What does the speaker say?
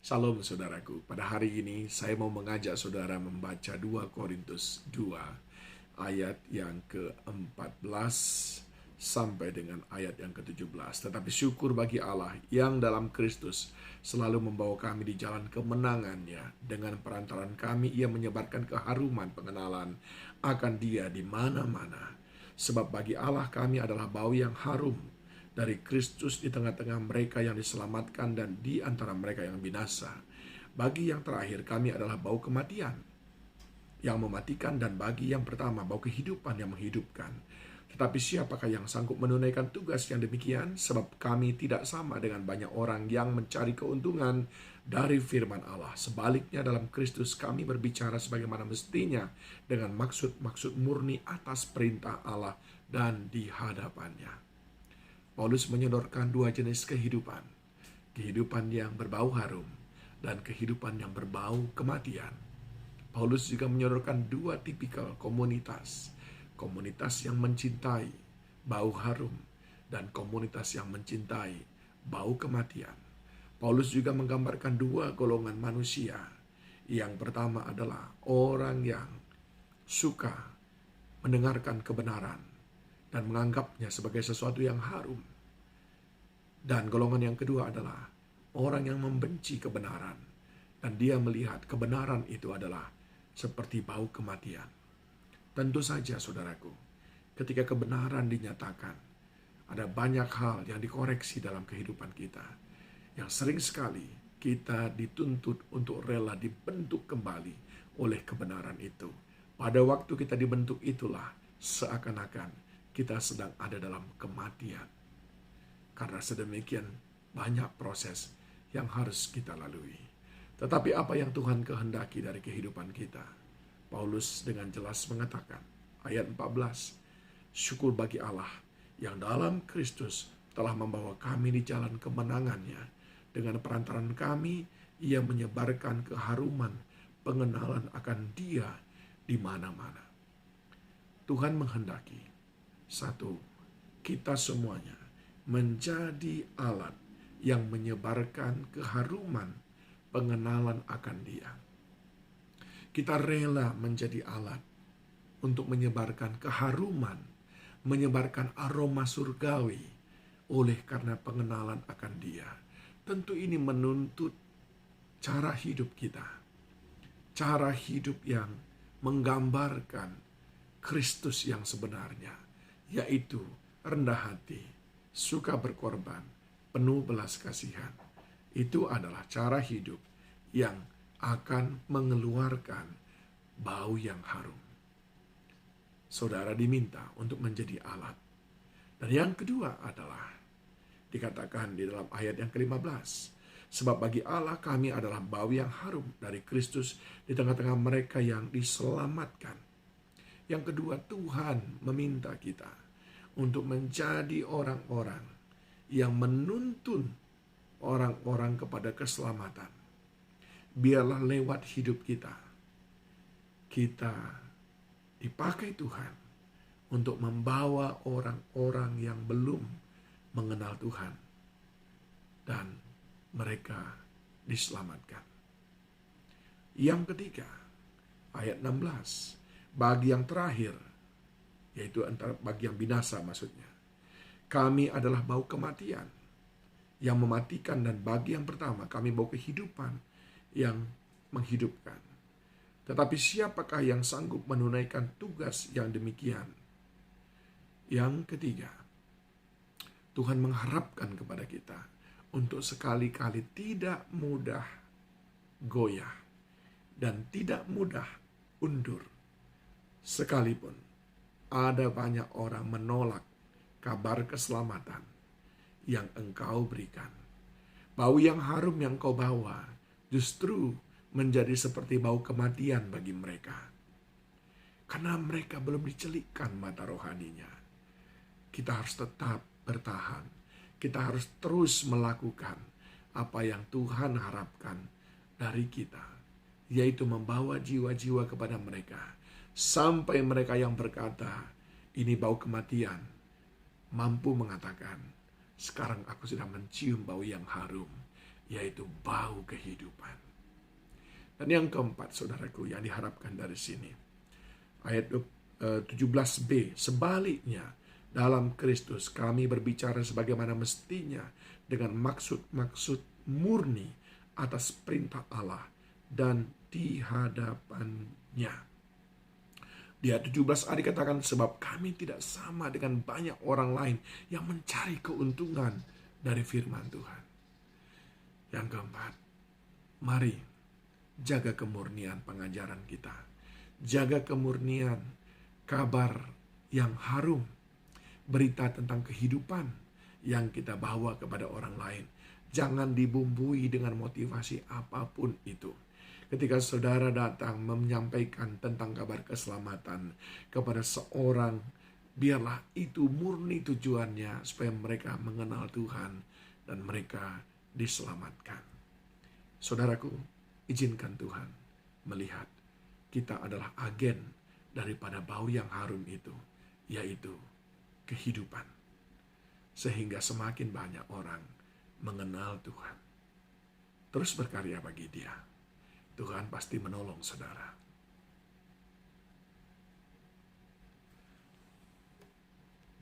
Shalom saudaraku, pada hari ini saya mau mengajak saudara membaca 2 Korintus 2 ayat yang ke-14 sampai dengan ayat yang ke-17. Tetapi syukur bagi Allah yang dalam Kristus selalu membawa kami di jalan kemenangannya. Dengan perantaran kami ia menyebarkan keharuman pengenalan akan Dia di mana-mana. Sebab bagi Allah kami adalah bau yang harum dari Kristus di tengah-tengah mereka yang diselamatkan dan di antara mereka yang binasa. Bagi yang terakhir kami adalah bau kematian yang mematikan, dan bagi yang pertama bau kehidupan yang menghidupkan. Tetapi siapakah yang sanggup menunaikan tugas yang demikian? Sebab kami tidak sama dengan banyak orang yang mencari keuntungan dari firman Allah. Sebaliknya dalam Kristus kami berbicara sebagaimana mestinya dengan maksud-maksud murni atas perintah Allah dan di hadapannya. Paulus menyodorkan dua jenis kehidupan. Kehidupan yang berbau harum dan kehidupan yang berbau kematian. Paulus juga menyodorkan dua tipikal komunitas. Komunitas yang mencintai bau harum dan komunitas yang mencintai bau kematian. Paulus juga menggambarkan dua golongan manusia. Yang pertama adalah orang yang suka mendengarkan kebenaran dan menganggapnya sebagai sesuatu yang harum. Dan golongan yang kedua adalah orang yang membenci kebenaran dan dia melihat kebenaran itu adalah seperti bau kematian. Tentu saja saudaraku, ketika kebenaran dinyatakan, ada banyak hal yang dikoreksi dalam kehidupan kita. Yang sering sekali kita dituntut untuk rela dibentuk kembali oleh kebenaran itu. Pada waktu kita dibentuk itulah seakan-akan kita sedang ada dalam kematian. Karena sedemikian banyak proses yang harus kita lalui. Tetapi apa yang Tuhan kehendaki dari kehidupan kita? Paulus dengan jelas mengatakan, ayat 14, syukur bagi Allah yang dalam Kristus telah membawa kami di jalan kemenangannya. Dengan perantaran kami, ia menyebarkan keharuman pengenalan akan Dia di mana-mana. Tuhan menghendaki, satu, kita semuanya menjadi alat yang menyebarkan keharuman pengenalan akan Dia. Kita rela menjadi alat untuk menyebarkan keharuman, menyebarkan aroma surgawi oleh karena pengenalan akan Dia. Tentu ini menuntut cara hidup kita. Cara hidup yang menggambarkan Kristus yang sebenarnya, yaitu rendah hati, suka berkorban, penuh belas kasihan. Itu adalah cara hidup yang akan mengeluarkan bau yang harum. Saudara diminta untuk menjadi alat. Dan yang kedua adalah dikatakan di dalam ayat yang ke-15. Sebab bagi Allah kami adalah bau yang harum dari Kristus di tengah-tengah mereka yang diselamatkan. Yang kedua, Tuhan meminta kita untuk menjadi orang-orang yang menuntun orang-orang kepada keselamatan. Biarlah lewat hidup kita dipakai Tuhan untuk membawa orang-orang yang belum mengenal Tuhan dan mereka diselamatkan. Yang ketiga, ayat 16, bagi yang terakhir, yaitu bagi yang binasa maksudnya, kami adalah bau kematian yang mematikan, dan bagi yang pertama kami bau kehidupan yang menghidupkan. Tetapi siapakah yang sanggup menunaikan tugas yang demikian? Yang ketiga, Tuhan mengharapkan kepada kita untuk sekali-kali tidak mudah goyah dan tidak mudah undur. Sekalipun ada banyak orang menolak kabar keselamatan yang engkau berikan. Bau yang harum yang kau bawa justru menjadi seperti bau kematian bagi mereka. Karena mereka belum dicelikkan mata rohaninya. Kita harus tetap bertahan. Kita harus terus melakukan apa yang Tuhan harapkan dari kita, yaitu membawa jiwa-jiwa kepada mereka. Sampai mereka yang berkata, ini bau kematian, mampu mengatakan, sekarang aku sudah mencium bau yang harum, yaitu bau kehidupan. Dan yang keempat, saudaraku, yang diharapkan dari sini, ayat 17b, sebaliknya dalam Kristus kami berbicara sebagaimana mestinya dengan maksud-maksud murni atas perintah Allah dan di hadapannya. Di ayat 17a dikatakan, sebab kami tidak sama dengan banyak orang lain yang mencari keuntungan dari firman Tuhan. Yang keempat, mari jaga kemurnian pengajaran kita. Jaga kemurnian kabar yang harum, berita tentang kehidupan yang kita bawa kepada orang lain. Jangan dibumbui dengan motivasi apapun itu. Ketika saudara datang menyampaikan tentang kabar keselamatan kepada seorang, biarlah itu murni tujuannya supaya mereka mengenal Tuhan dan mereka diselamatkan. Saudaraku, izinkan Tuhan melihat kita adalah agen daripada bau yang harum itu, yaitu kehidupan. Sehingga semakin banyak orang mengenal Tuhan. Terus berkarya bagi Dia. Tuhan pasti menolong saudara.